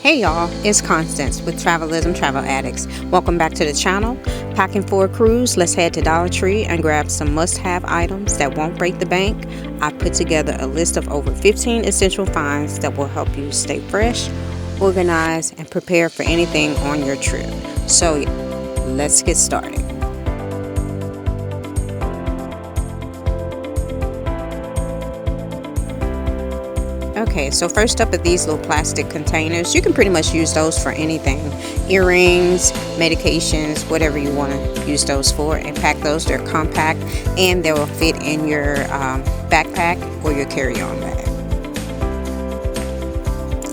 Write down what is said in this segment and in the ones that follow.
Hey y'all, it's Constance with Travelism Travel Addicts. Welcome back to the channel. Packing for a cruise, let's head to Dollar Tree and grab some must-have items that won't break the bank. I put together a list of over 15 essential finds that will help you stay fresh, organized, and prepared for anything on your trip. So let's get started. Okay, so first up are these little plastic containers. You can pretty much use those for anything. Earrings, medications, whatever you want to use those for, and pack those. They're compact and they will fit in your backpack or your carry-on bag.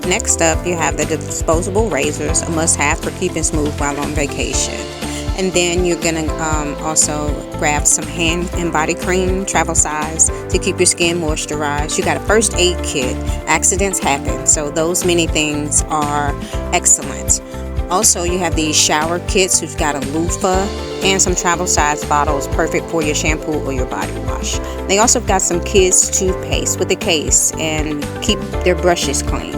Next up, you have the disposable razors, a must-have for keeping smooth while on vacation. And then you're going to also grab some hand and body cream, travel size, to keep your skin moisturized. You got a first aid kit. Accidents happen, so those many things are excellent. Also, you have these shower kits who've got a loofah and some travel size bottles, perfect for your shampoo or your body wash. They also got some kids toothpaste with a case and keep their brushes clean.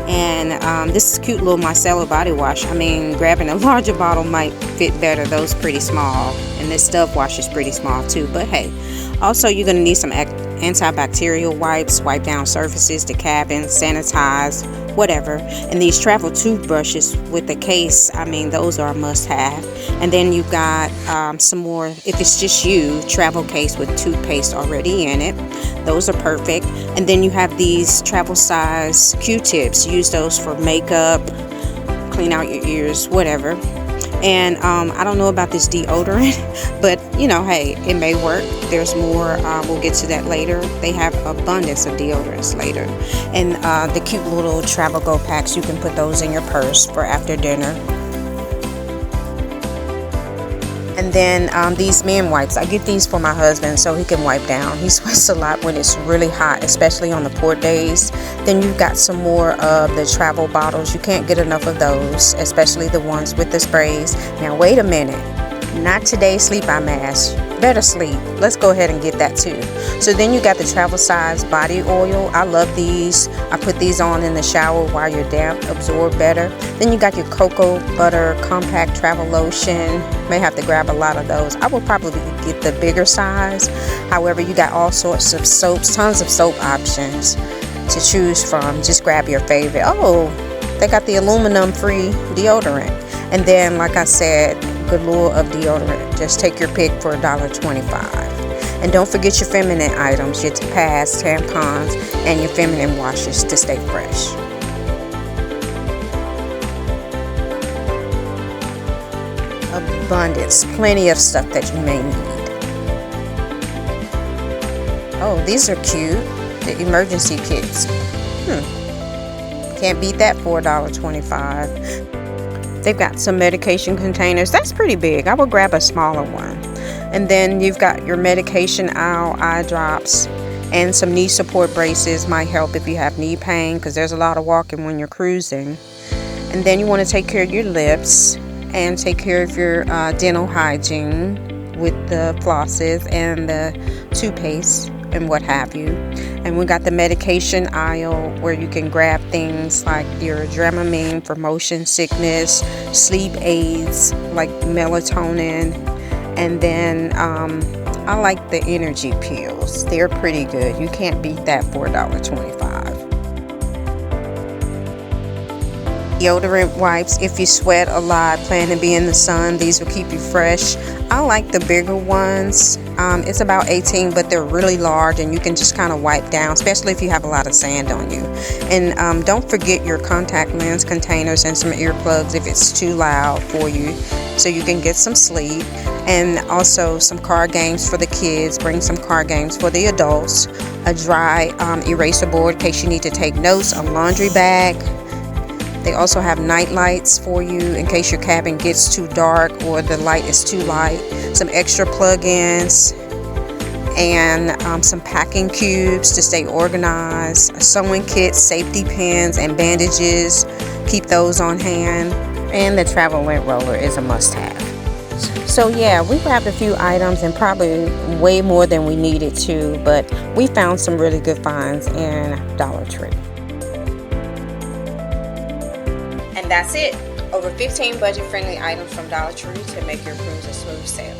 And this is cute little micellar body wash. I mean, grabbing a larger bottle might fit better. Those pretty small, and this Dove wash is pretty small too, but hey. Also, you're going to need some antibacterial wipes, wipe down surfaces, the cabin, sanitize, whatever. And these travel toothbrushes with the case, I mean, those are a must-have. And then you've got some more, if it's just you, travel case with toothpaste already in it. Those are perfect. And then you have these travel size Q-tips. Use those for makeup, clean out your ears, whatever. And I don't know about this deodorant, but you know, hey, it may work. There's more. We'll get to that later. They have abundance of deodorants later. And the cute little travel go packs, you can put those in your purse for after dinner. And then these men wipes, I get these for my husband so he can wipe down. He sweats a lot when it's really hot, especially on the port days. Then you've got some more of the travel bottles. You can't get enough of those, especially the ones with the sprays. Now wait a minute, not today sleep eye mask. Better sleep. Let's go ahead and get that too. So then you got the travel size body oil. I love these. I put these on in the shower while you're damp, absorb better. Then you got your cocoa butter compact travel lotion. May have to grab a lot of those. I will probably get the bigger size. However, you got all sorts of soaps, tons of soap options to choose from. Just grab your favorite. Oh, they got the aluminum free deodorant. And then, like I said, galore of deodorant. Just take your pick for $1.25. And don't forget your feminine items, your pads, tampons, and your feminine washes to stay fresh. Abundance, plenty of stuff that you may need. Oh, these are cute. The emergency kits. Can't beat that for $1.25. They've got some medication containers. That's pretty big. I will grab a smaller one. And then you've got your medication aisle, eye drops, and some knee support braces. Might help if you have knee pain, because there's a lot of walking when you're cruising. And then you want to take care of your lips and take care of your dental hygiene with the flosses and the toothpaste and what have you. And we got the medication aisle where you can grab things like your Dramamine for motion sickness, sleep aids like melatonin, and then I like the energy pills. They're pretty good. You can't beat that for $1.25. Deodorant wipes. If you sweat a lot, plan to be in the sun, these will keep you fresh. I like the bigger ones. It's about 18, but they're really large and you can just kind of wipe down, especially if you have a lot of sand on you. And don't forget your contact lens containers and some earplugs if it's too loud for you, so you can get some sleep. And also some card games for the kids. Bring some card games for the adults. A dry eraser board in case you need to take notes. A laundry bag. They also have night lights for you in case your cabin gets too dark or the light is too light. Some extra plug-ins and some packing cubes to stay organized. A sewing kit, safety pins, and bandages. Keep those on hand. And the travel lint roller is a must-have. So yeah, we grabbed a few items and probably way more than we needed to, but we found some really good finds in Dollar Tree. And that's it. Over 15 budget-friendly items from Dollar Tree to make your cruise a smooth sail.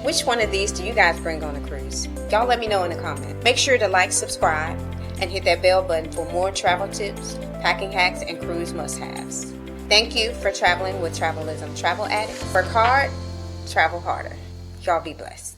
Which one of these do you guys bring on a cruise? Y'all let me know in the comments. Make sure to like, subscribe, and hit that bell button for more travel tips, packing hacks, and cruise must-haves. Thank you for traveling with Travelism Travel Addict. Work hard, travel harder. Y'all be blessed.